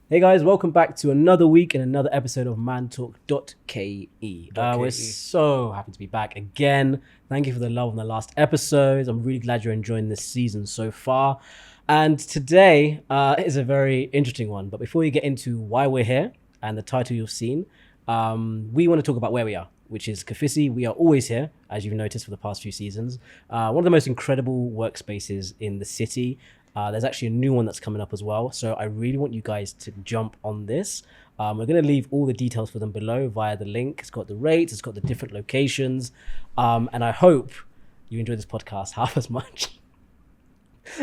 Hey guys, welcome back to another week and another episode of Mantalk.ke. We're so happy to be back again. Thank you for the love on the last episodes. I'm really glad you're enjoying this season so far. And today is a very interesting one. But before we get into why we're here and the title you've seen, we want to talk about where we are, which is Kofisi. We are always here, as you've noticed for the past few seasons. One of the most incredible workspaces in the city. There's actually a new one that's coming up as well. So I really want you guys to jump on this. We're going to leave all the details for them below via the link. It's got the rates, it's got the different locations. And I hope you enjoy this podcast half as much.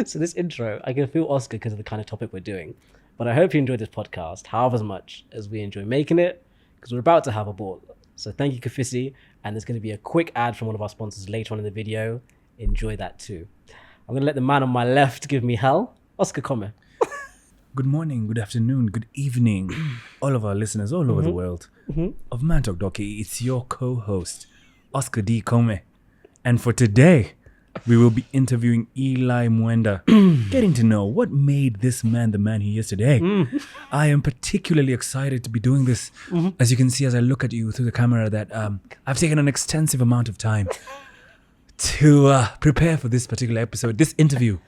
So this intro, I can feel Oscar because of the kind of topic we're doing. But I hope you enjoyed this podcast half as much as we enjoy making it, because we're about to have a ball. So thank you, Kofisi. And there's going to be a quick ad from one of our sponsors later on in the video. Enjoy that too. I'm going to let the man on my left give me hell. Oscar, come. Good morning, good afternoon, good evening, all of our listeners all over the world of Mantalk.ke. It's your co-host, Oscar D. Come. And for today, we will be interviewing Eli Mwenda, getting to know what made this man the man he is today. I am particularly excited to be doing this. As you can see, as I look at you through the camera, that I've taken an extensive amount of time to prepare for this particular episode. This interview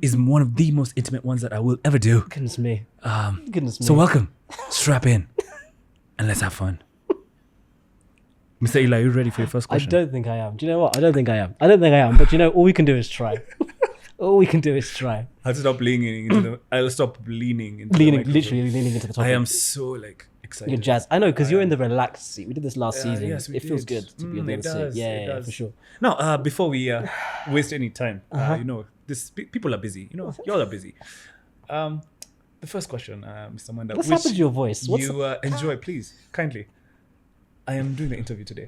is one of the most intimate ones that I will ever do. Goodness me. So welcome, strap in, and let's have fun. Mr. Eli, are you ready for your first question? I don't think I am. Do you know what? I don't think I am. But you know, all we can do is try. All we can do is try. I'll stop leaning into the. I'll stop leaning into Literally leaning into the topic. I am so excited. You're jazzed. I know, because you're in the relaxed seat. We did this last season. Yes, we it feels did. good to be on the other seat. Yeah, for sure. Now, before we waste any time, people are busy. You know, y'all are busy. The first question, Mr. Mwenda. What's happened to your voice? Enjoy, please, kindly. I am doing the interview today.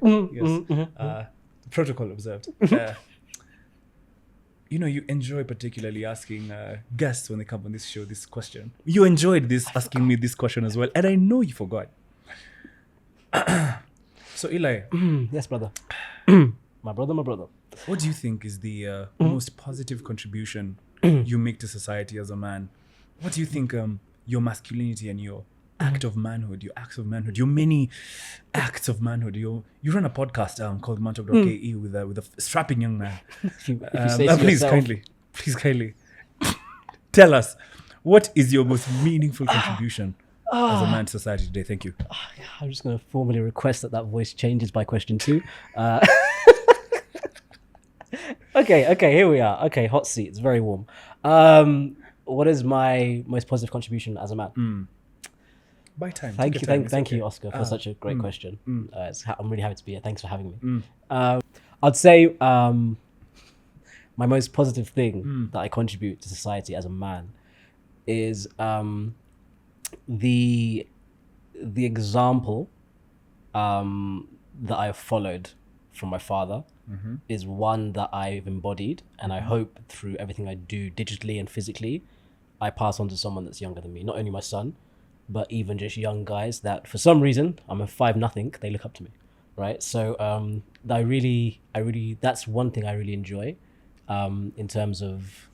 Protocol observed. You enjoy particularly asking guests when they come on this show this question. You enjoyed asking me this question as well, and I know you forgot. So, Eli. Yes, brother. My brother. What do you think is the most positive contribution you make to society as a man? What do you think your masculinity and your acts of manhood, your many acts of manhood. You run a podcast called Mantalk.ke with a strapping young man. If you say so please kindly tell us, what is your most meaningful contribution as a man to society today? Thank you. I'm just going to formally request that voice changes by question 2. Okay, here we are. Okay, hot seat. It's very warm. What is my most positive contribution as a man? By time. Thank you, Oscar, for such a great question. I'm really happy to be here. Thanks for having me. I'd say my most positive thing that I contribute to society as a man is the example that I've followed from my father is one that I've embodied, and I hope through everything I do digitally and physically, I pass on to someone that's younger than me. Not only my son, but even just young guys that for some reason, I'm a 5-0, they look up to me, right? So I really, that's one thing I really enjoy in terms of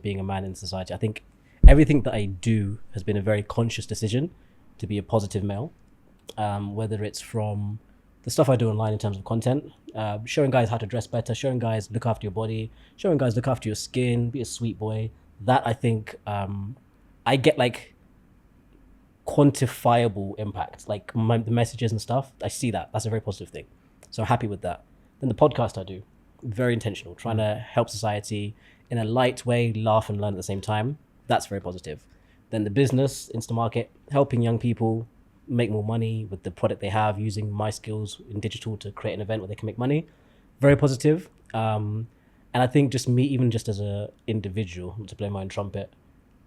being a man in society. I think everything that I do has been a very conscious decision to be a positive male, whether it's from the stuff I do online in terms of content, showing guys how to dress better, showing guys look after your body, showing guys look after your skin, be a sweet boy. That I think I get like quantifiable impact, like the messages and stuff. I see that's a very positive thing, so I'm happy with that. Then the podcast I do, very intentional, trying to help society in a light way, laugh and learn at the same time. That's very positive. Then the business, Instamarket, helping young people make more money with the product they have, using my skills in digital to create an event where they can make money. Very positive. And I think just me, even just as a individual, not to blow my own trumpet,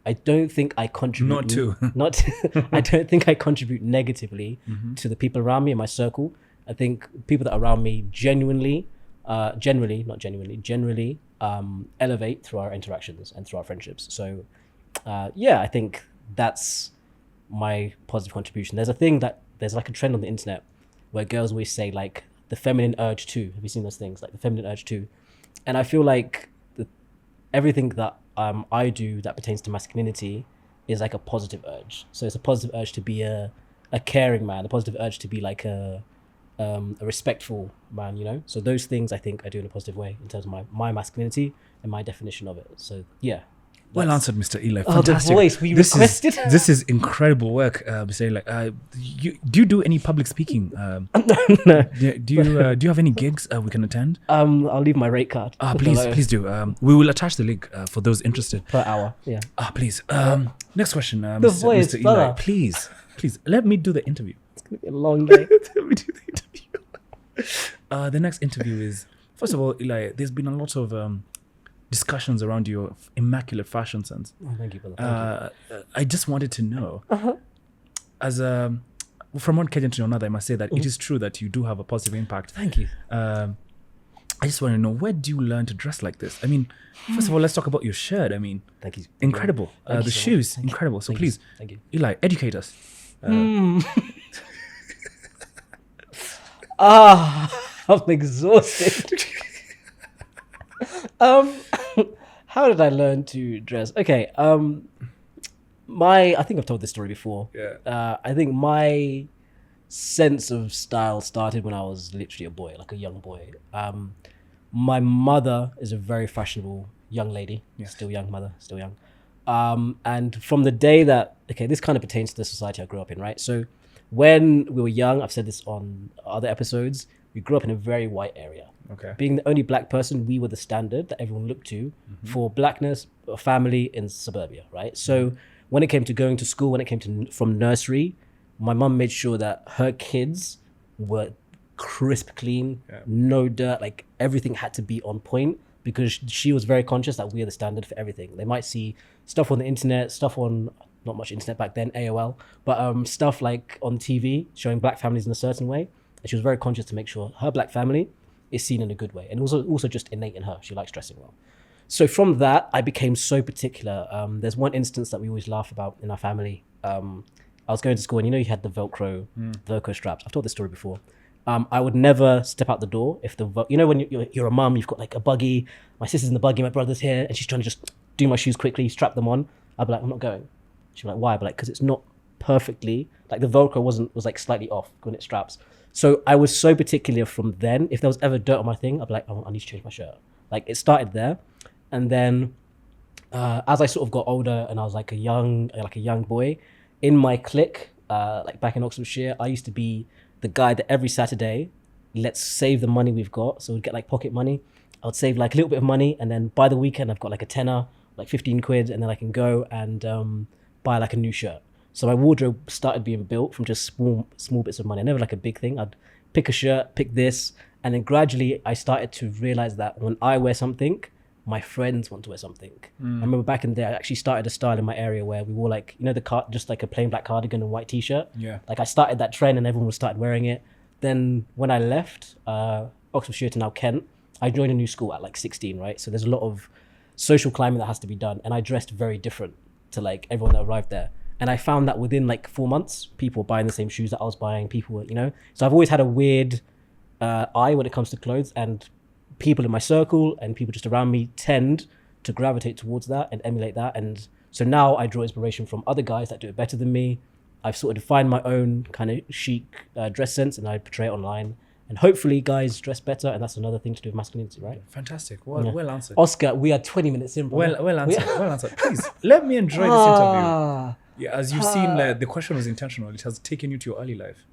I don't think I contribute. I don't think I contribute negatively to the people around me in my circle. I think people that are around me generally elevate through our interactions and through our friendships. So, I think that's my positive contribution. There's like a trend on the internet where girls always say like the feminine urge too. Have you seen those things? Like the feminine urge too. And I feel like everything that I do that pertains to masculinity is like a positive urge. So it's a positive urge to be a caring man, a positive urge to be like a respectful man, you know. So those things I think I do in a positive way in terms of my masculinity and my definition of it. So yeah. Well answered, Mr. Eli. Oh, Fantastic. the voice we requested. This is incredible work, Mr. Eli. Do you do any public speaking? No. Do you have any gigs we can attend? I'll leave my rate card. Please do. We will attach the link for those interested. Per hour. Yeah. Please. Next question, The voice, Mr. Eli. brother. Please, let me do the interview. It's gonna be a long day. Let me do the interview. The next interview is, first of all, Eli, there's been a lot of discussions around your immaculate fashion sense. Oh, thank you, brother. I just wanted to know, as from one Kenyan to another, I must say that it is true that you do have a positive impact. Thank you. I just want to know, where do you learn to dress like this? I mean, first of all, let's talk about your shirt. I mean, Thank you. incredible. Thank you The so much. shoes, Thank you. incredible. So Thank you. please, Thank you. Eli, educate us. I'm exhausted. How did I learn to dress? Okay. I think I've told this story before. Yeah. I think my sense of style started when I was literally a boy, like a young boy. My mother is a very fashionable young lady. Yes. Still young mother, still young. And from the day that, okay, this kind of pertains to the society I grew up in, right? So when we were young, I've said this on other episodes, we grew up in a very white area. Okay. Being the only black person, we were the standard that everyone looked to for blackness, a family in suburbia, right? So when it came to going to school, when it came to from nursery, my mum made sure that her kids were crisp clean, no dirt, like everything had to be on point because she was very conscious that we are the standard for everything. They might see stuff on the internet, stuff on, not much internet back then, AOL, but stuff like on TV showing black families in a certain way. And she was very conscious to make sure her black family is seen in a good way. And also just innate in her. She likes dressing well. So from that, I became so particular. There's one instance that we always laugh about in our family. I was going to school and you had the Velcro straps. I've told this story before. I would never step out the door if when you're a mum, you've got like a buggy, my sister's in the buggy, my brother's here, and she's trying to just do my shoes quickly, strap them on. I'd be like, I'm not going. She'd be like, why? I'd be like, because it's not perfectly, like the Velcro was like slightly off when it straps. So I was so particular from then. If there was ever dirt on my thing, I'd be like, oh, I need to change my shirt. Like it started there. And then as I sort of got older and I was like a young boy, in my clique, like back in Oxfordshire, I used to be the guy that every Saturday, let's save the money we've got. So we'd get like pocket money. I would save like a little bit of money. And then by the weekend, I've got like a tenner, like 15 quid. And then I can go and buy like a new shirt. So my wardrobe started being built from just small bits of money. I never like a big thing. I'd pick a shirt, pick this. And then gradually I started to realize that when I wear something, my friends want to wear something. I remember back in the day, I actually started a style in my area where we wore like, just like a plain black cardigan and white t-shirt. Yeah. Like I started that trend and everyone started wearing it. Then when I left Oxfordshire to now Kent, I joined a new school at like 16, right? So there's a lot of social climbing that has to be done. And I dressed very different to like everyone that arrived there. And I found that within like 4 months, people were buying the same shoes that I was buying. People were, So I've always had a weird eye when it comes to clothes, and people in my circle and people just around me tend to gravitate towards that and emulate that. And so now I draw inspiration from other guys that do it better than me. I've sort of defined my own kind of chic dress sense and I portray it online. And hopefully guys dress better, and that's another thing to do with masculinity, right? Fantastic. Well answered. Oscar, we are 20 minutes in, bro. Well answered. Well answered. Please, let me enjoy this interview. Yeah, as you've seen, the question was intentional. It has taken you to your early life.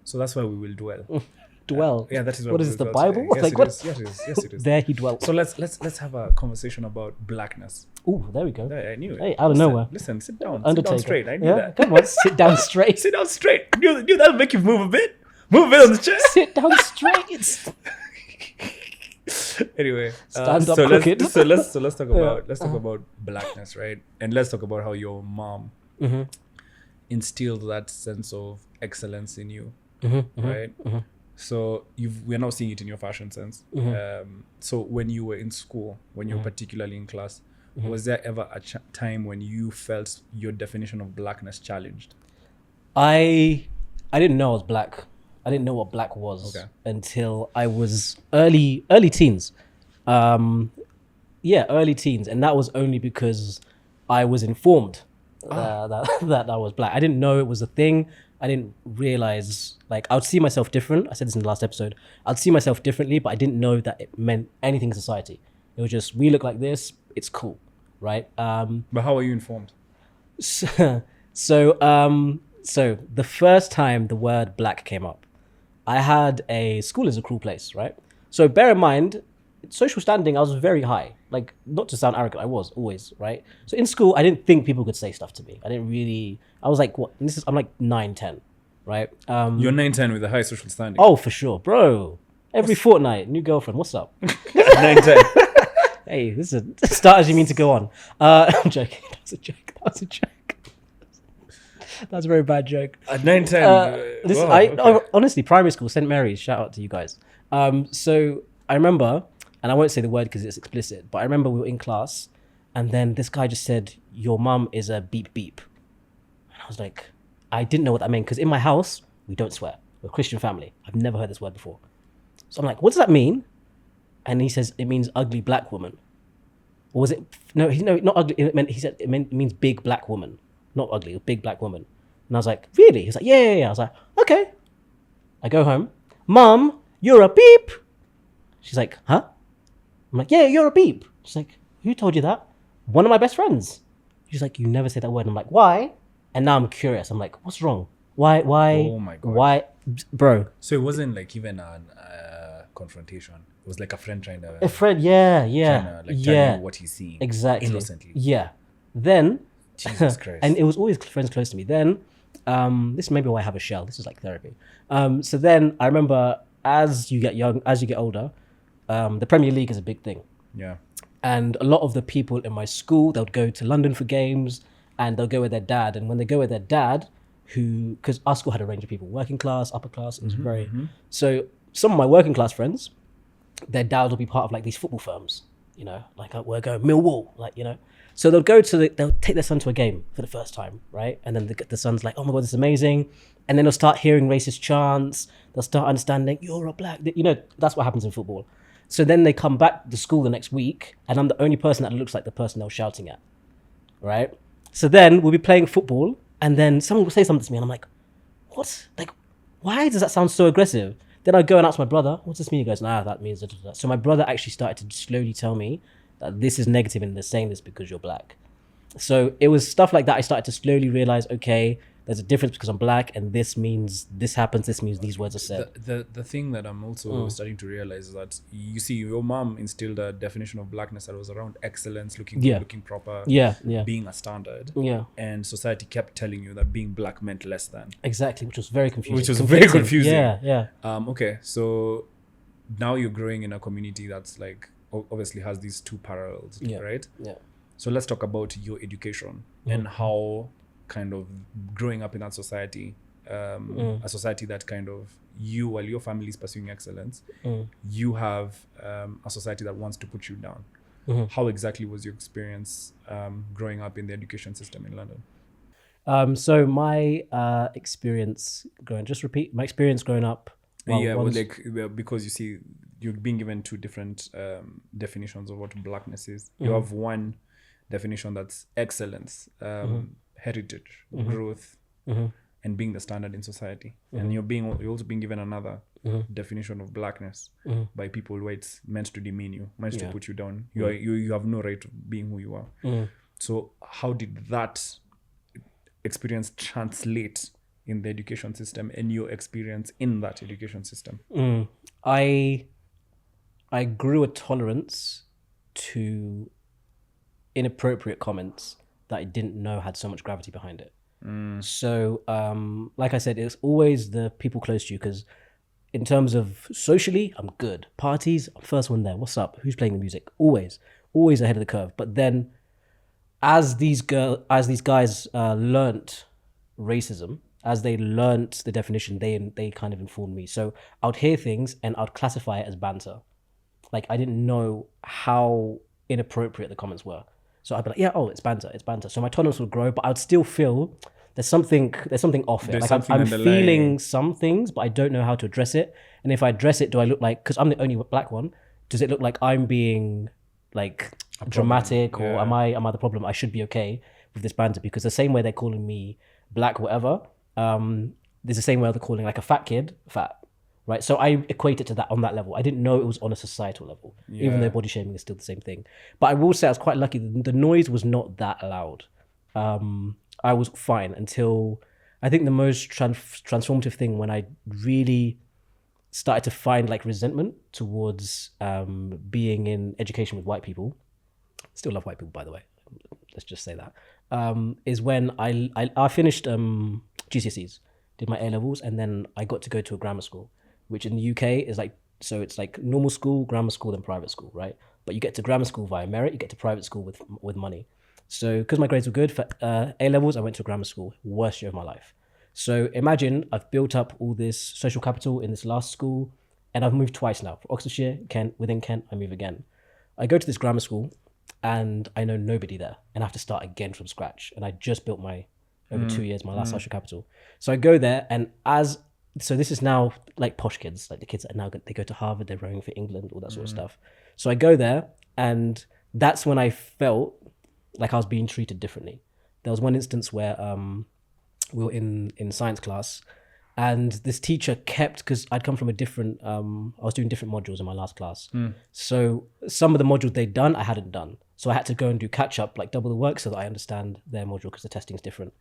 So that's why we will dwell. Dwell? Yeah, that is what is this, the Bible? Yes, like, it what? is. Yes, it is. There he dwelt. So let's have a conversation about blackness. Ooh, there we go. I knew it. Hey, out of nowhere. Listen, sit down. Undertaker. Sit down straight. I knew that. Come on, sit down straight. Sit down straight. Knew that'll make you move a bit. Move a bit on the chair. Sit down straight. Anyway, Stand up crooked. Let's talk about blackness, right? And let's talk about how your mom instilled that sense of excellence in you, right? So we're now seeing it in your fashion sense. So when you were in school, when you were particularly in class, was there ever a time when you felt your definition of blackness challenged? I didn't know I was black. I didn't know what black was until I was early teens. Early teens. And that was only because I was informed that was black. I didn't know it was a thing. I didn't realize, like, I would see myself different. I said this in the last episode. I'd see myself differently, but I didn't know that it meant anything in society. It was just, we look like this, it's cool, right? But how are you informed? So the first time the word black came up, I had school is a cruel place, right? So bear in mind, social standing, I was very high. Like, not to sound arrogant, I was always, right? So in school, I didn't think people could say stuff to me. I was like, what? I'm like 9, 10, right? You're 9, 10 with a high social standing. Oh, for sure, bro. Every fortnight, new girlfriend, what's up? 9, 10. Hey, this is a start as you mean to go on. I'm joking. That was a joke. That's a very bad joke. At 9, 10. Honestly, primary school, St. Mary's, shout out to you guys. So I remember, and I won't say the word because it's explicit, but I remember we were in class and then this guy just said, your mum is a beep beep. And I was like, I didn't know what that meant because in my house, we don't swear. We're a Christian family. I've never heard this word before. So I'm like, what does that mean? And he says, it means ugly black woman. Or was it, no, not ugly. It means big black woman. Not ugly, big black woman. And I was like, really? He's like, yeah. I was like, okay. I go home. Mum, you're a beep. She's like, huh? I'm like, yeah, you're a beep. She's like, who told you that? One of my best friends. She's like, you never say that word. I'm like, why? And now I'm curious. I'm like, what's wrong? Why? Oh my God. Why? Bro. So it wasn't like even a confrontation. It was like a friend trying to... A friend, yeah. Trying to, tell you what he's seeing. Exactly. Innocently. Yeah. Then... Jesus Christ. And it was always friends close to me. Then, this may be why I have a shell. This is like therapy. So then I remember as you get older, the Premier League is a big thing. Yeah. And a lot of the people in my school, they'll go to London for games and they'll go with their dad. And when they go with their dad, because our school had a range of people, working class, upper class, it was so some of my working class friends, their dad will be part of like these football firms, you know, like we're going Millwall, like, you know. So they'll take their son to a game for the first time, right? And then the son's like, oh my God, this is amazing. And then they'll start hearing racist chants. They'll start understanding, you're a black, you know, that's what happens in football. So then they come back to school the next week and I'm the only person that looks like the person they were shouting at, right? So then we'll be playing football and then someone will say something to me and I'm like, what? Like, why does that sound so aggressive? Then I go and ask my brother, what's this mean? He goes, nah, that means that. So my brother actually started to slowly tell me that this is negative and they're saying this because you're black. So it was stuff like that. I started to slowly realize, okay, there's a difference because I'm black and this means this happens, this means these words are said. The thing that I'm also starting to realize is that you see your mom instilled a definition of blackness that was around excellence, looking proper, being a standard. Yeah. And society kept telling you that being black meant less than. Exactly, which was very confusing. Yeah. Okay, so now you're growing in a community that's like obviously has these two parallels, right? Yeah. So let's talk about your education and how kind of growing up in that society, a society that kind of while your family is pursuing excellence, you have a society that wants to put you down. How exactly was your experience growing up in the education system in London? So my experience growing up. Because you see, you're being given two different definitions of what blackness is. You have one definition that's excellence, heritage, growth, and being the standard in society. And you're also being given another definition of blackness by people where it's meant to demean you, meant to put you down. You have no right to being who you are. So how did that experience translate in the education system and your experience in that education system? I grew a tolerance to inappropriate comments that I didn't know had so much gravity behind it. So, like I said, it's always the people close to you because in terms of socially, I'm good. Parties, I'm first one there. What's up? Who's playing the music? Always ahead of the curve. But then as these guys learnt racism, as they learnt the definition, they kind of informed me. So I would hear things and I'd classify it as banter. Like I didn't know how inappropriate the comments were. So I'd be like, yeah, it's banter. So my tolerance would grow, but I would still feel there's something off it. Like I'm feeling some things, but I don't know how to address it. And if I address it, do I look like, because I'm the only black one, does it look like I'm being like dramatic or am I the problem? I should be okay. with this banter because the same way they're calling me black, whatever, there's the same way they're calling like a fat kid fat, right? So I equate it to that on that level. I didn't know it was on a societal level, even though body shaming is still the same thing. But I will say I was quite lucky. The noise was not that loud. I was fine until I think the most transformative thing when I really started to find like resentment towards being in education with white people. Still love white people, by the way. Let's just say that. Is when I finished GCSEs, did my A-levels, and then I got to go to a grammar school, which in the UK is like, so it's like normal school, grammar school, then private school, right? But you get to grammar school via merit, you get to private school with money. So because my grades were good for A-levels, I went to grammar school, worst year of my life. So imagine I've built up all this social capital in this last school, and I've moved twice now. For Oxfordshire, Kent, within Kent, I move again. I go to this grammar school, and I know nobody there, and I have to start again from scratch. And I just built my, over 2 years, my last social capital. So I go there, and so this is now like posh kids, like the kids that are now, they go to Harvard, they're rowing for England, all that sort of stuff. So I go there, and that's when I felt like I was being treated differently. There was one instance where we were in science class, and this teacher kept, because I'd come from a different, I was doing different modules in my last class. So some of the modules they'd done, I hadn't done. So I had to go and do catch up, like double the work so that I understand their module because the testing is different.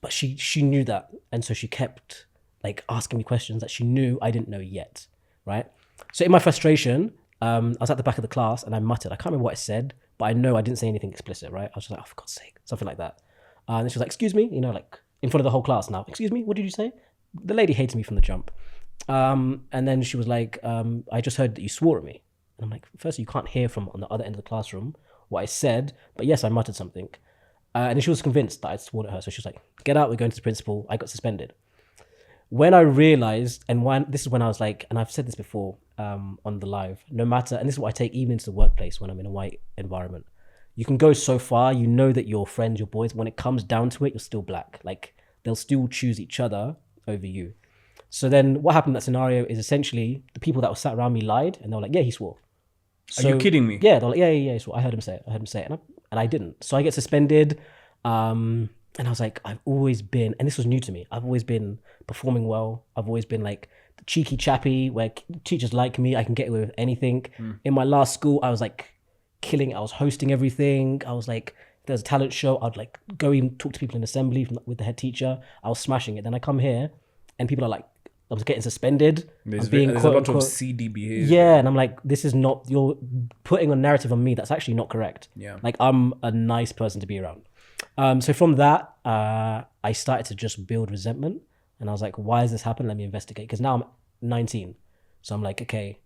But she knew that. And so she kept like asking me questions that she knew I didn't know yet, right? So in my frustration, I was at the back of the class and I muttered. I can't remember what I said, but I know I didn't say anything explicit, right? I was just like, oh, for God's sake, something like that. And she was like, excuse me, like in front of the whole class now. Excuse me, what did you say? The lady hates me from the jump. And then she was like, I just heard that you swore at me. And I'm like, firstly, you can't hear from on the other end of the classroom what I said, but yes, I muttered something. And then she was convinced that I'd sworn at her. So she was like, get out, we're going to the principal. I got suspended. When I realized, this is when I was like, and I've said this before on the live, no matter, and this is what I take even into the workplace when I'm in a white environment, you can go so far, you know that your friends, your boys, when it comes down to it, you're still black. Like they'll still choose each other over you. So then what happened in that scenario is essentially the people that were sat around me lied, and they were like, yeah, he swore. So, are you kidding me? Yeah, they're like, yeah, he swore. I heard him say it. And I didn't. So I get suspended. And I was like, I've always been, and this was new to me, I've always been performing well. I've always been like the cheeky chappy where teachers like me, I can get away with anything. In my last school, I was like killing, I was hosting everything. I was like, if there's a talent show, I'd like go and talk to people in assembly with the head teacher. I was smashing it. Then I come here and people are like, I was getting suspended. There's being a lot of CD behavior. Yeah, and I'm like, this is not, you're putting a narrative on me that's actually not correct. Yeah. Like I'm a nice person to be around. So from that, I started to just build resentment, and I was like, why has this happened? Let me investigate. Because now I'm 19. So I'm like, okay,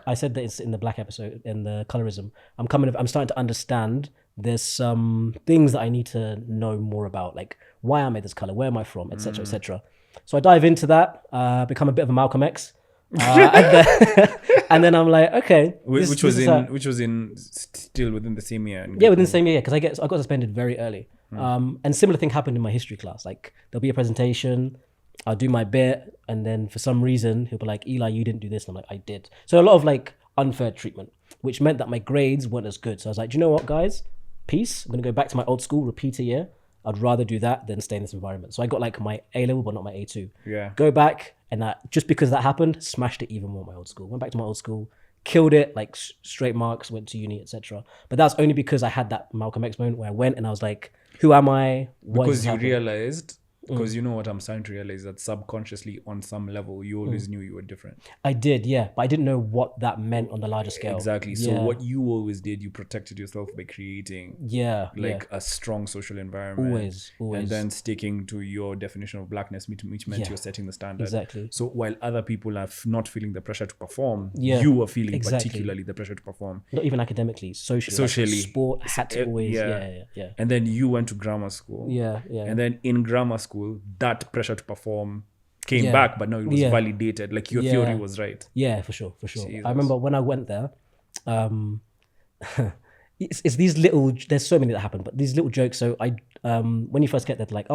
I said that it's in the black episode, in the colorism. I'm starting to understand there's some things that I need to know more about, like why am I this color? Where am I from? Etc. Etc. So I dive into that, become a bit of a Malcolm X. And then I'm like, okay, which was still within the same year. Yeah, within the same year, because I got suspended very early. And similar thing happened in my history class. Like there'll be a presentation, I'll do my bit, and then for some reason he'll be like, Eli, you didn't do this, and I'm like, I did. So a lot of like unfair treatment, which meant that my grades weren't as good. So I was like, do you know what, guys? Peace. I'm gonna go back to my old school, repeat a year. I'd rather do that than stay in this environment. So I got like my A level, but not my A2. Yeah. Go back, and just because that happened, smashed it even more at my old school. Went back to my old school, killed it, like straight marks, went to uni, etc. But that's only because I had that Malcolm X moment where I went and I was like, who am I? What because you realized, because you know what I'm starting to realize, that subconsciously on some level, you always knew you were different. I did, yeah. But I didn't know what that meant on the larger scale. Exactly. So what you always did, you protected yourself by creating a strong social environment. Always. And then sticking to your definition of blackness, which meant you're setting the standard. Exactly. So while other people are not feeling the pressure to perform, you were feeling particularly the pressure to perform. Not even academically, socially. Like sport had to always, yeah. And then you went to grammar school. Yeah. And then in grammar school, that pressure to perform came back, but now it was validated. Like your theory was right. Yeah, for sure. Jesus. I remember when I went there, it's these little, there's so many that happen, but these little jokes. So when you first get there, they're like,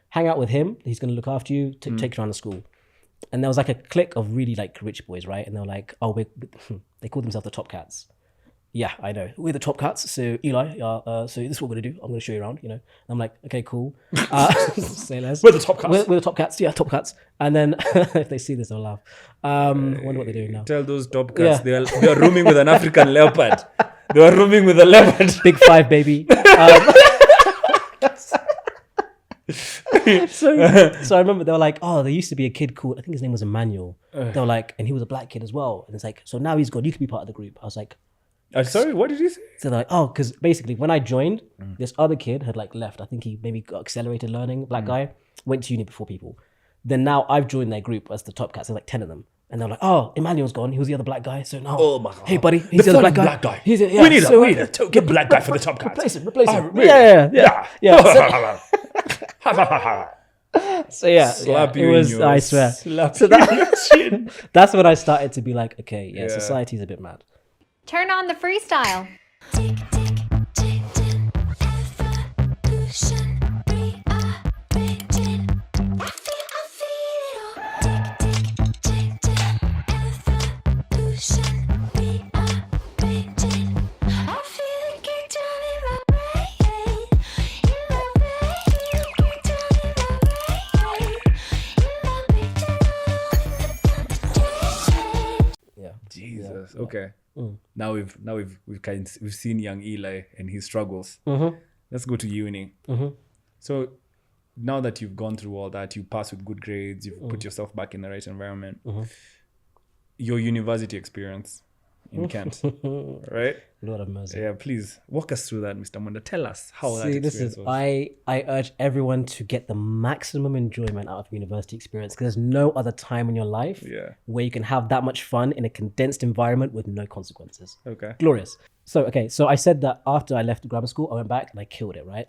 hang out with him. He's going to look after you, take you around the school. And there was like a clique of really like rich boys, right? And they were like, they call themselves the Top Cats. yeah, I know. We're the top cats. So Eli, so this is what we're gonna do. I'm gonna show you around. And I'm like, okay, cool. Say less. We're the top cats. We're the top cats. Yeah, top cats. And then if they see this, they'll laugh. I wonder what they're doing now. Tell those top cats they are rooming with an African leopard. They are rooming with a leopard. Big 5, baby. So I remember they were like, oh, there used to be a kid called, I think his name was Emmanuel. They were like, and he was a black kid as well. And it's like, so now he's gone. You can be part of the group. I was like, sorry, what did you say? so they're like, oh, because basically when I joined, this other kid had like left. I think he maybe got accelerated learning, black guy, went to uni before people. Then now I've joined their group as the top cats. There's like 10 of them. And they're like, oh, Emmanuel's gone. He was the other black guy. So now, Oh my God. hey, buddy, he's the other black guy. He's we need a token black guy for the top cats. Replace him. Really? Yeah. So yeah, Slap it you was. in your I swear. Slap So you in your chin. that's when I started to be like, okay, yeah, Yeah. society's a bit mad. Turn on the freestyle. Yeah. Jesus. Okay. Now we've seen young Eli and his struggles. Let's go to uni. So now that you've gone through all that, you passed with good grades, you've put yourself back in the right environment. Your university experience in Kent, right? Lord have mercy. Yeah, please walk us through that, Mr. Munda. Tell us how that See, experience was. I urge everyone to get the maximum enjoyment out of university experience because there's no other time in your life where you can have that much fun in a condensed environment with no consequences. Okay. Glorious. So I said that after I left grammar school, I went back and I killed it, right?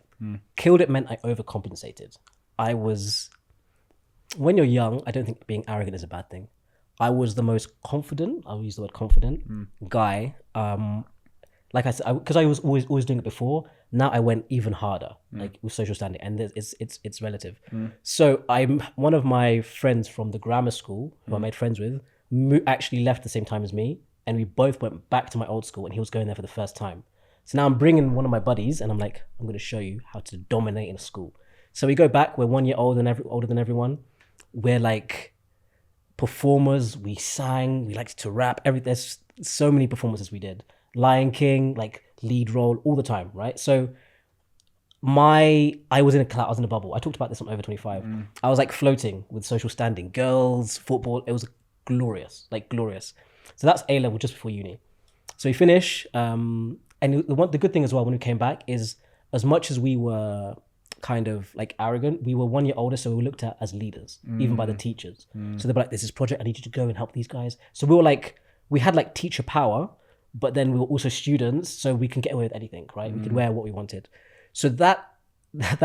Killed it meant I overcompensated. When you're young, I don't think being arrogant is a bad thing. I was the most confident, I'll use the word confident, guy. Like I said, because I was always doing it before. Now I went even harder, like with social standing, and it's relative. So one of my friends from the grammar school who I made friends with actually left the same time as me, and we both went back to my old school, and he was going there for the first time. So now I'm bringing one of my buddies, and I'm like, I'm going to show you how to dominate in a school. So we go back. We're 1 year older than everyone. We're like performers. We sang. We liked to rap. There's so many performances we did. Lion King, like lead role all the time, right? So I was in a cloud. I was in a bubble. I talked about this on Over 25. I was like floating with social standing, girls, football. It was glorious. So that's A level just before uni. So we finish, and the good thing as well when we came back is as much as we were kind of like arrogant, we were 1 year older, so we were looked at as leaders, even by the teachers. So they were like, "There's this project, I need you to go and help these guys." So we had like teacher power, but then we were also students, so we can get away with anything, right? We could wear what we wanted. So that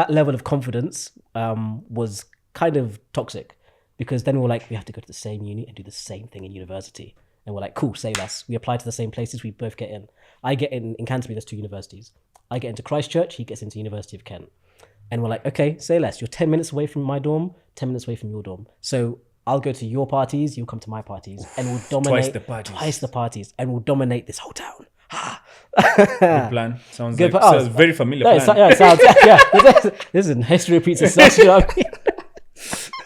level of confidence was kind of toxic, because then we were like, we have to go to the same uni and do the same thing in university. And we're like, cool, say less. We apply to the same places, we both get in. I get in Canterbury, there's 2 universities. I get into Christchurch, he gets into University of Kent. And we're like, okay, say less. You're 10 minutes away from my dorm, 10 minutes away from your dorm. So I'll go to your parties, you'll come to my parties. And we'll dominate twice the parties. And we'll dominate this whole town. Good plan. Sounds Good like plan. sounds very familiar Yeah, plan. it sounds, yeah. This is history repeats itself. You know what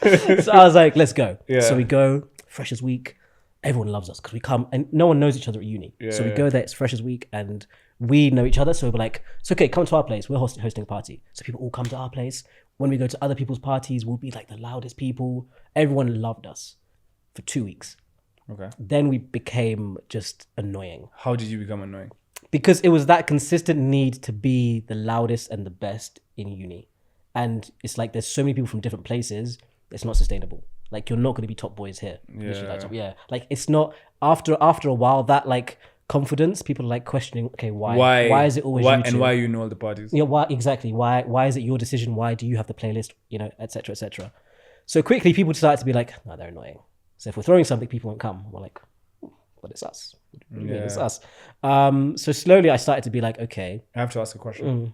I mean? So I was like, let's go. Yeah. So we go, Freshers Week. Everyone loves us because we come and no one knows each other at uni. So we go there, it's Freshers Week, and we know each other. So we're like, it's okay, come to our place. We're hosting a party. So people all come to our place. When we go to other people's parties, we'll be like the loudest people. Everyone loved us for 2 weeks. Okay. Then we became just annoying. How did you become annoying? Because it was that consistent need to be the loudest and the best in uni. And it's like there's so many people from different places, it's not sustainable. Like you're not going to be top boys here. Like it's not, after a while, that like confidence, people are like questioning, okay, why is it always you two? And why you know all the parties? Yeah, why exactly? Why is it your decision? Why do you have the playlist? You know, etc. etc. So quickly people started to be like, no, they're annoying. So if we're throwing something, people won't come. We're like, but it's us. It's us. So slowly I started to be like, okay. I have to ask a question.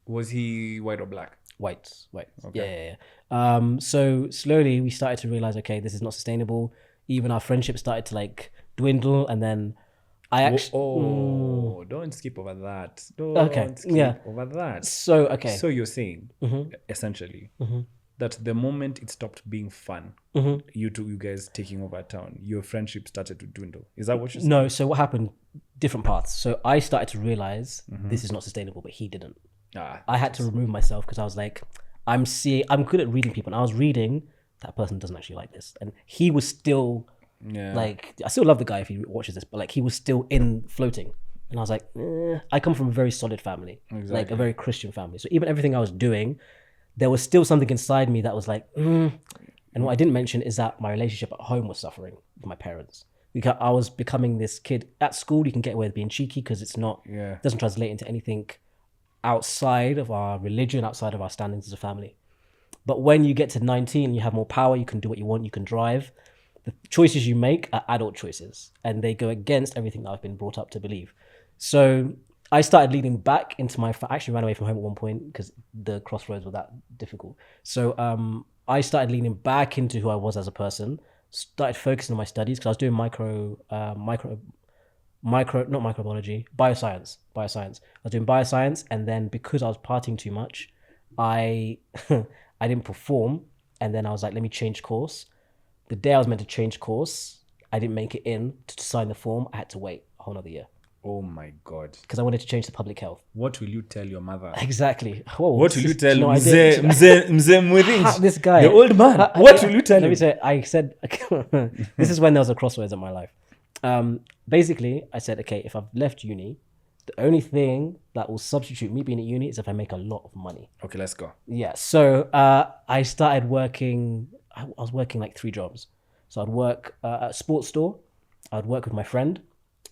Was he white or black? White. Okay. Yeah. So slowly we started to realize, okay, this is not sustainable. Even our friendship started to like dwindle, and then I actually. Don't skip over that. Okay, Don't skip yeah. over that. So okay. So you're saying, essentially, that the moment it stopped being fun, you guys taking over town, your friendship started to dwindle. Is that what you're saying? No. So what happened? Different paths. So I started to realize this is not sustainable, but he didn't. I had to remove myself because I was like, I'm good at reading people, and I was reading that person doesn't actually like this, and he was still like, I still love the guy if he watches this, but like he was still floating, and I was like, I come from a very solid family, like a very Christian family, so even everything I was doing, there was still something inside me that was like, and what I didn't mention is that my relationship at home was suffering with my parents. Because I was becoming this kid at school. You can get away with being cheeky because it's not, it doesn't translate into anything outside of our religion, outside of our standings as a family. But when you get to 19, you have more power, you can do what you want, you can drive. The choices you make are adult choices, and they go against everything that I've been brought up to believe. So I started leaning back into I actually ran away from home at one point because the crossroads were that difficult. So I started leaning back into who I was as a person, started focusing on my studies because I was doing bioscience. I was doing bioscience, and then because I was partying too much, I didn't perform, and then I was like, let me change course. The day I was meant to change course, I didn't make it in to sign the form. I had to wait a whole other year. Oh my God. Because I wanted to change to public health. What will you tell your mother? Exactly. Whoa, what will you tell this guy? The old man. What will you tell him? Let me say, I said, this is when there was a crossroads in my life. Basically, I said, okay, if I've left uni, the only thing that will substitute me being at uni is if I make a lot of money. Okay, let's go. Yeah. So I started working. I was working like 3 jobs. So I'd work at a sports store. I'd work with my friend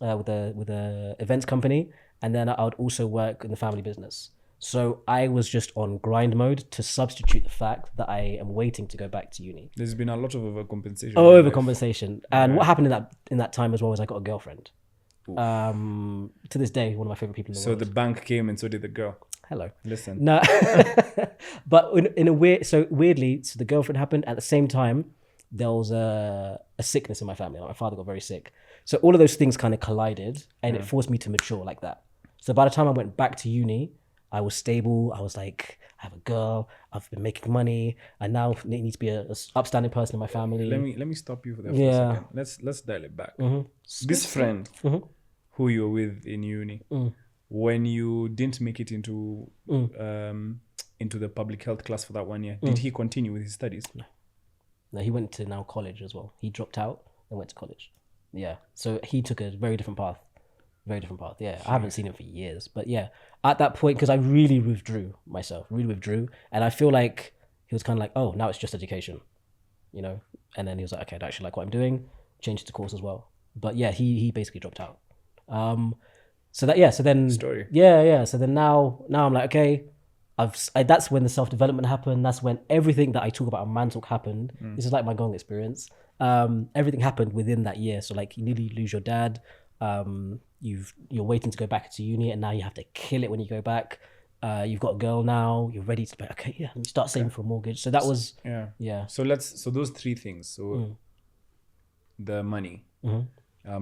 with a events company, and then I would also work in the family business. So I was just on grind mode to substitute the fact that I am waiting to go back to uni. There's been a lot of overcompensation. Overcompensation. And what happened in that time as well is I got a girlfriend. To this day, one of my favorite people in the world. So the bank came and so did the girl. Hello. Listen. No. But in a weirdly, so the girlfriend happened at the same time. There was a sickness in my family. Like my father got very sick. So all of those things kind of collided, and it forced me to mature like that. So by the time I went back to uni, I was stable. I was like, I have a girl. I've been making money. I now need to be a upstanding person in my family. Let me stop you for that for a second. Let's dial it back. This friend who you're with in uni, when you didn't make it into the public health class for that 1 year, did he continue with his studies? No, he went to now college as well. He dropped out and went to college. Yeah. So he took a very different path. Yeah. I haven't seen him for years. But yeah, at that point, because I really withdrew myself, And I feel like he was kind of like, oh, now it's just education, you know? And then he was like, okay, I actually like what I'm doing. Changed the course as well. But yeah, he basically dropped out. So then story. Yeah. So then now I'm like, okay, that's when the self-development happened. That's when everything that I talk about on Mantalk happened. This is like my Gong experience. Everything happened within that year. So like you nearly lose your dad. You're waiting to go back to uni, and now you have to kill it when you go back. You've got a girl now. You're ready to be okay. Yeah, and you start saving for a mortgage. So that was So those 3 things. So the money,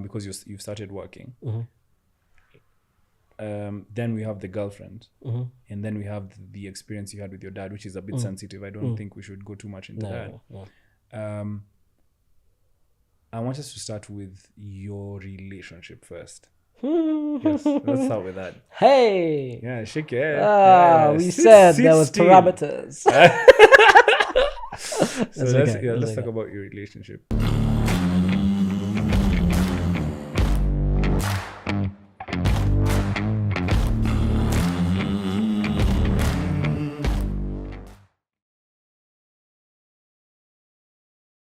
because you've started working. Then we have the girlfriend, and then we have the experience you had with your dad, which is a bit sensitive. I don't think we should go too much into that. I want us to start with your relationship first. Yes, let's start with that. Hey! Yeah, shake your head. We said there was parameters. Let's talk about your relationship.